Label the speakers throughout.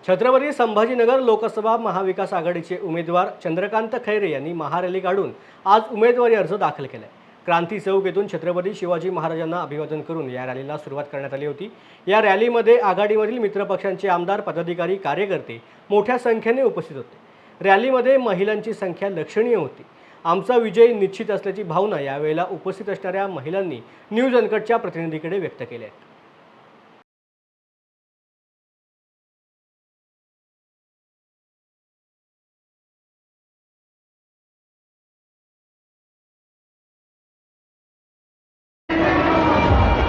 Speaker 1: छत्रपती संभाजीनगर लोकसभा महाविकास आघाडीचे उमेदवार चंद्रकांत खैरे यांनी महारॅली काढून आज उमेदवारी अर्ज दाखल केलाय। क्रांती चौक येथून छत्रपती शिवाजी महाराजांना अभिवादन करून या रॅलीला सुरुवात करण्यात आली होती। या रॅलीमध्ये आघाडीमधील मित्रपक्षांचे आमदार, पदाधिकारी, कार्यकर्ते मोठ्या संख्येने उपस्थित होते। रॅलीमध्ये महिलांची संख्या लक्षणीय होती। आमचा विजय निश्चित असल्याची भावना यावेळेला उपस्थित असणाऱ्या महिलांनी न्यूज अनकटच्या प्रतिनिधीकडे व्यक्त केली आहे।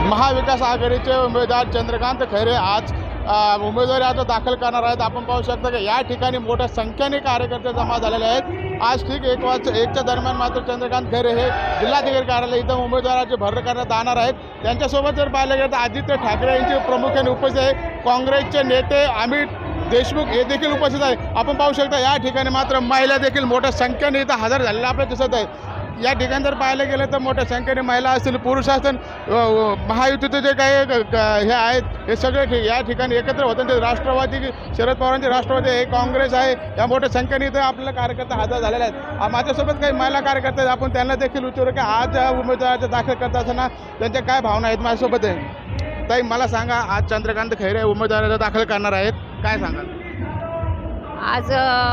Speaker 2: महाविकास आघाडीचे उमेदवार चंद्रकांत खैरे आज उमेदवारी अर्ज दाखल करणार आहेत। आपण पाहू शकता की या ठिकाणी मोठ्या संख्येने कार्यकर्ते जमा झालेले आहेत। आज ठीक 1च्या दरम्यान मात्र चंद्रकांत खैरे हे जिल्हाधिकारी कार्यालय इथं उमेदवाराचे भरती करण्यात जाणार आहेत। त्यांच्यासोबत जर पाहिलं गेलं तर आदित्य ठाकरे यांचे प्रामुख्याने उपस्थित आहे। काँग्रेसचे नेते अमित देशमुख हे देखील उपस्थित आहे। आपण पाहू शकता या ठिकाणी मात्र महिला देखील मोठ्या संख्येने इथं हजर झालेल्या आपल्याला दिसत आहे। या ठिकाणी जर पाहिलं गेलं तर मोठ्या संख्येने महिला असतील, पुरुष असतील, महायुतीचे जे काही हे आहेत हे सगळे या ठिकाणी एकत्र होते। ते राष्ट्रवादी, शरद पवारांचे राष्ट्रवादी हे काँग्रेस आहे, या मोठ्या संख्येने इथं आपल्याला कार्यकर्ते हजर झालेले आहेत। माझ्यासोबत काही महिला कार्यकर्ते आहेत, आपण त्यांना देखील विचारू की आज उमेदवाराचा दाखल करत असताना त्यांच्या काय भावना आहेत। माझ्यासोबत आहे ताई, मला सांगा, आज चंद्रकांत खैरे उमेदवाराचा दाखल करणार आहेत, काय सांगाल?
Speaker 3: आज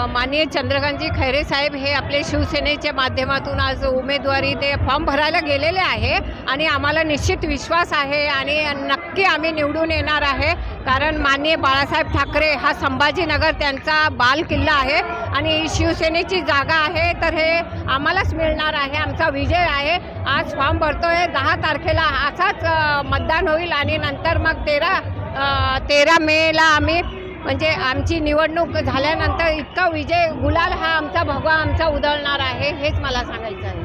Speaker 3: माननीय चंद्रकांतजी खैरे साहेब हे आपले शिवसेनेच्या माध्यमातून आज उमेदवारी ते फॉर्म भरायला गेलेले आहे आणि आम्हाला निश्चित विश्वास आहे आणि नक्की आम्ही निवडून येणार आहे। कारण माननीय बाळासाहेब ठाकरे हा संभाजीनगर त्यांचा बाल किल्ला आहे आणि शिवसेनेची जागा आहे, तर हे आम्हालाच मिळणार आहे, आमचा विजय आहे। आज फॉर्म भरतोय, 10 तारखेला असाच मतदान होईल आणि नंतर मग 13 मेला आम्ही म्हणजे आमची निवडणूक झाल्यानंतर इतका विजय गुलाल हा आमचा भगवा आमचा उधळणार आहे, हेच मला सांगायचं आहे।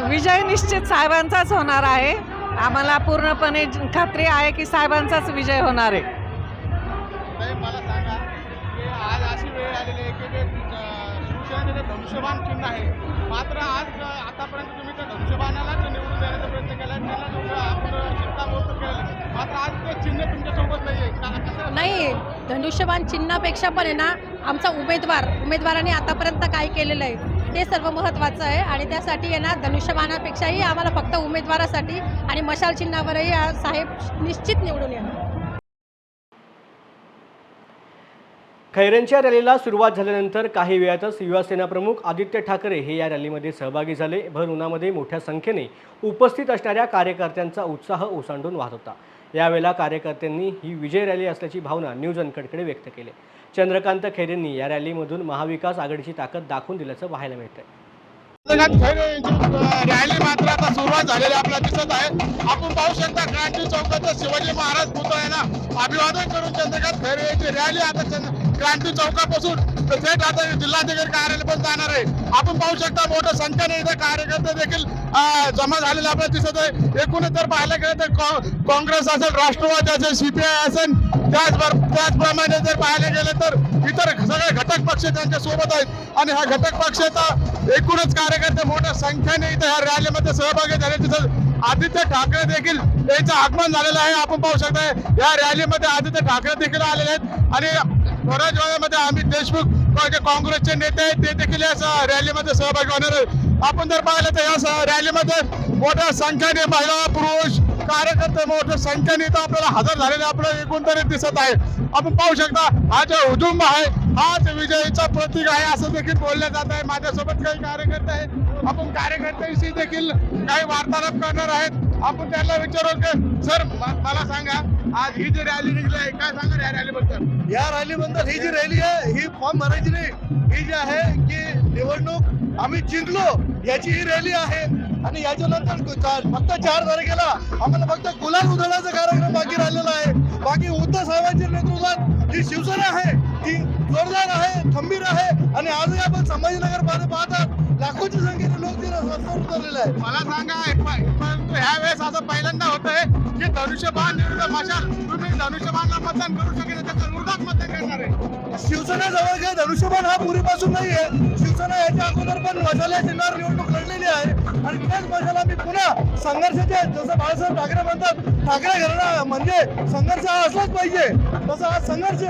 Speaker 4: विजय निश्चित साहेबांचाच होणार आहे। आम्हाला पूर्णपणे खात्री आहे की साहेबांचाच विजय होणार आहे।
Speaker 2: मला सांगा की आज अशी वेळ आलेली आहे की शिवसेनेचं धनुष्यबाण चिन्ह आहे, मात्र आज आतापर्यंत तुम्ही त्या धनुष्यबाणालाच निवडून देण्याचा प्रयत्न केला, त्याला आपण शिक्कामोर्तब केलं, मात्र आज ते चिन्ह तुमच्यासोबत नाही आहे।
Speaker 5: नाही, धनुष्यबाण चिन्हापेक्षा पण आहे ना, आमचा उमेदवाराने आतापर्यंत काय केलेलं आहे ते सर्व महत्त्वाचं आहे आणि त्यासाठी आहे ना, धनुष्यबाणापेक्षाही आम्हाला फक्त उमेदवारासाठी आणि मशाल चिन्हावरही साहेब निश्चित निवडून येणार।
Speaker 1: खैरेंच्या रॅलीला सुरुवात झाल्यानंतर काही वेळातच युवासेना प्रमुख आदित्य ठाकरे हे या रॅलीमध्ये सहभागी झाले। भर उन्हामध्ये मोठ्या संख्येने उपस्थित असणाऱ्या कार्यकर्त्यांचा उत्साह ओसांडून वाहत होता। यावेळेला कार्यकर्त्यांनी ही विजय रॅली असल्याची भावना न्यूज अनकटकडे व्यक्त केली। चंद्रकांत खैरेंनी या रॅलीमधून महाविकास आघाडीची ताकद दाखवून दिल्याचं पाहायला मिळतंय।
Speaker 2: चंद्रकांत खैरे यांची रॅली मात्र आता सुरुवात झालेली आपल्याला दिसत आहे। आपण पाहू शकता क्रांती चौकात शिवाजी महाराज पुतळ्याला अभिवादन करून चंद्रकांत खैरे यांची रॅली आता क्रांती चौकापासून थेट आता जिल्हाधिकारी कार्यालय पण जाणार आहे। आपण पाहू शकता मोठ्या संख्येने इथे कार्यकर्ते देखील जमा झालेले आपल्याला दिसत आहे। एकूणच जर पाहायला गेलं तर काँग्रेस असेल, राष्ट्रवादी असेल, CPI असेल, त्याचप्रमाणे जर पाहायला गेलं तर इतर सगळे घटक पक्ष त्यांच्या सोबत आहेत आणि हा घटक पक्षाचा एकूणच कार्यकर्ते मोठ्या संख्येने इथे ह्या रॅलीमध्ये सहभागी झाले दिसत। आदित्य ठाकरे देखील यांचं आगमन झालेलं आहे। आपण पाहू शकता या रॅलीमध्ये आदित्य ठाकरे देखील आलेले आहेत आणि थोड्याच वेळामध्ये अमित देशमुख काँग्रेसचे नेते आहेत ते देखील या रॅलीमध्ये सहभागी होणार आहेत। आपण जर पाहिलं तर या रॅलीमध्ये मोठ्या संख्येने महिला, पुरुष कार्यकर्ते मोठ्या संख्येने इथं आपल्याला हजर झालेले आपल्याला एकूण तरी दिसत आहे। आपण पाहू शकता हा जो हुजूम आहे हाच विजयाचा प्रतीक आहे असं देखील बोलण्यात जात आहे। माझ्यासोबत काही कार्यकर्ते आहेत, आपण कार्यकर्त्यांशी देखील काही वार्तालाप करणार आहेत। आपण त्यांना विचारू की सर मला सांगा, आज ही जी रॅली निघली आहे काय सांगा या रॅलीबद्दल?
Speaker 6: या रॅलीबद्दल ही जी रॅली आहे ही फॉर्म भरायची नाही, ही जी आहे की निवडणूक आम्ही जिंकलो याची ही रॅली आहे आणि याच्यानंतर फक्त 4 तारखेला आम्हाला फक्त गुलाल उधळण्याचा कार्यक्रम बाकी राहिलेला आहे। बाकी उद्धव साहेबांच्या नेतृत्वात जी शिवसेना आहे ती जोरदार आहे, खंबीर आहे आणि आजही आपण संभाजीनगर मध्ये पाहतात लाखोच्या संख्येने लोक रस्त्यावर उतरलेले आहेत।
Speaker 2: मला सांगा, परंतु ह्यावेळेस असं पहिल्यांदा होतंय की धनुष्यबाण विरुद्ध मशाल, तुम्ही धनुष्यबाणला मतदान करू शकेल, त्याच्या विरोधात मतदान करणार आहे?
Speaker 6: शिवसेना जवळ काय धनुष्यबाण हा पूर्वीपासून नाहीये. शिवसेना याच्या अगोदर पण मशाल या चिन्हावर निवडणूक लढलेली आहे आणि त्याच मशाला मी पुन्हा संघर्षाचे, जसं बाळासाहेब ठाकरे म्हणतात, ठाकरे घराणा म्हणजे संघर्ष हा असलाच पाहिजे, तसा हा संघर्ष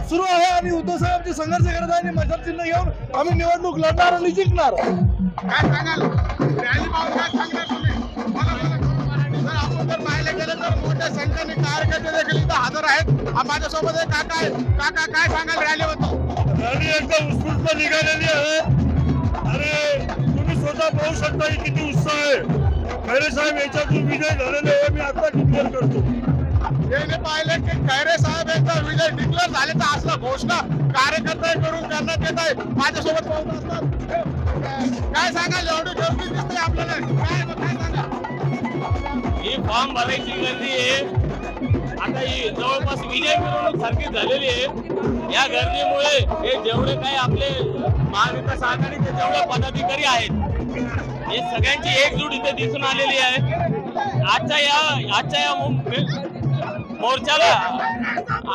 Speaker 6: सुरू आहे आणि उद्धव साहेब संघर्ष करत आहे आणि मशाल चिन्ह घेऊन आम्ही निवडणूक लढणार आणि जिंकणार.
Speaker 2: काय सांगाल रॅली पाहून काय सांगणार तुम्ही? बोला, बोला. जर आपण जर पाहायला गेलं तर मोठ्या संख्येने कार्यकर्ते देखील इथं हजर आहेत. माझ्यासोबत एक काका आहे. काका काय सांगाल रॅलीबद्दल?
Speaker 6: रॅली एकदम उत्स्फूर्त निघालेली आहे. अरे तुम्ही स्वतः पाहू शकता की किती उत्साह आहे. खैरे साहेब याच्यातून विजय झालेले आहे, मी आता डिक्लेअर करतो.
Speaker 2: याने पाहिलं की खैरे साहेब यांचा विजय डिक्लेअर झाल्याचा असला घोषणा कार्यकर्त्यांकडून करण्यात येत आहे. माझ्यासोबत पाहत असतात. काय सांगाल? एवढी गर्दी दिसते आपल्याला, काय सांगा?
Speaker 7: ही फॉर्म भरायची गर्दी आहे. आता ही जवळपास विजय मिरवणूक सारखी झालेली आहे. या गर्दीमुळे हे जेवढे काही आपले महाविकास आघाडीचे जेवढे पदाधिकारी आहेत हे सगळ्यांची एकजूट इथे दिसून आलेली आहे. आजच्या या मोर्चाला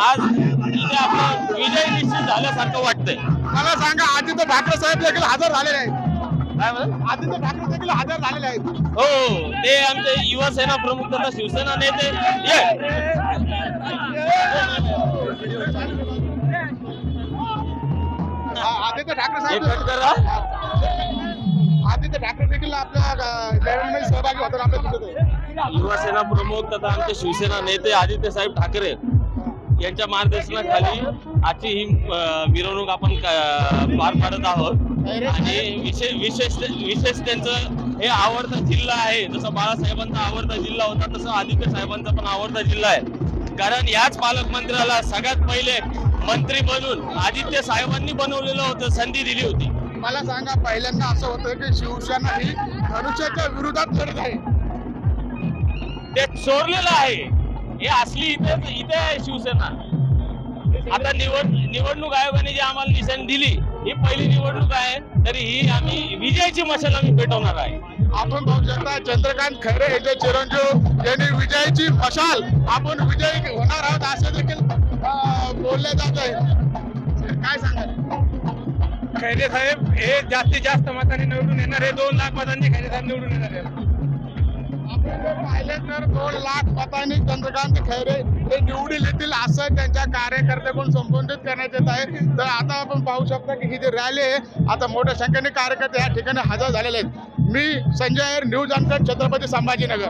Speaker 7: आज इथे आपला विजय निश्चित झाल्यासारखं वाटतंय.
Speaker 2: मला सांगा, आदित्य ठाकरे साहेब देखील हजर झालेले आहेत.
Speaker 7: काय म्हणत?
Speaker 2: आदित्य ठाकरे देखील हजर झालेले आहेत.
Speaker 7: हो, ते आमचे युवासेना प्रमुख तथा शिवसेना नेते
Speaker 2: आदित्य ठाकरे
Speaker 7: हे
Speaker 2: साहेब
Speaker 7: कट करा.
Speaker 2: आदित्य ठाकरे देखील आपल्या रॅलीमध्ये सहभागी होतात. आपल्या तिथे
Speaker 7: युवासेना प्रमुख तथा आमचे शिवसेना नेते आदित्य साहेब ठाकरे यांच्या मार्गदर्शनाखाली आजची ही मिरवणूक आपण पार पाडत आहोत आणि विशेष त्यांचं हे आवडता जिल्हा आहे. जसं बाळासाहेबांचा आवडता जिल्हा होता तसं आदित्य साहेबांचा पण आवडता जिल्हा आहे. कारण याच पालकमंत्र्याला सगळ्यात पहिले मंत्री बनून आदित्य साहेबांनी बनवलेलं होतं, संधी दिली होती.
Speaker 2: मला सांगा, पहिल्यांदा असं होतं की शिवसेना ही धनुष्याच्या विरोधात लढत आहे.
Speaker 7: ते चोरलेलं आहे. हे असली इथे आहे शिवसेना. आता निवडणूक आयोगाने जी आम्हाला निशाणी दिली ही पहिली निवडणूक आहे, तरी ही आम्ही विजयाची मशाल आम्ही पेटवणार आहे.
Speaker 2: आपण पाहू शकता चंद्रकांत खैरे यांचे चिरंजीव यांनी विजयाची मशाल आपण विजयी होणार आहोत असे देखील बोलले जात आहे. काय सांगाल?
Speaker 8: खैरे साहेब हे जास्तीत जास्त मतांनी निवडून येणार आहे. 2 लाख मतांनी खैरे साहेब निवडून येणार आहे.
Speaker 2: आपण जर पाहिले तर 2 लाख मतांनी चंद्रकांत खैरे हे निवडून येतील असं त्यांच्या कार्यकर्त्याकडून संबोधित करण्यात येत आहे. तर आता आपण पाहू शकता की ही जी रॅली आहे, आता मोठ्या संख्येने कार्यकर्ते या ठिकाणी हजर झालेले आहेत. मी संजय अय्यर, न्यूज अँकर, छत्रपती संभाजीनगर.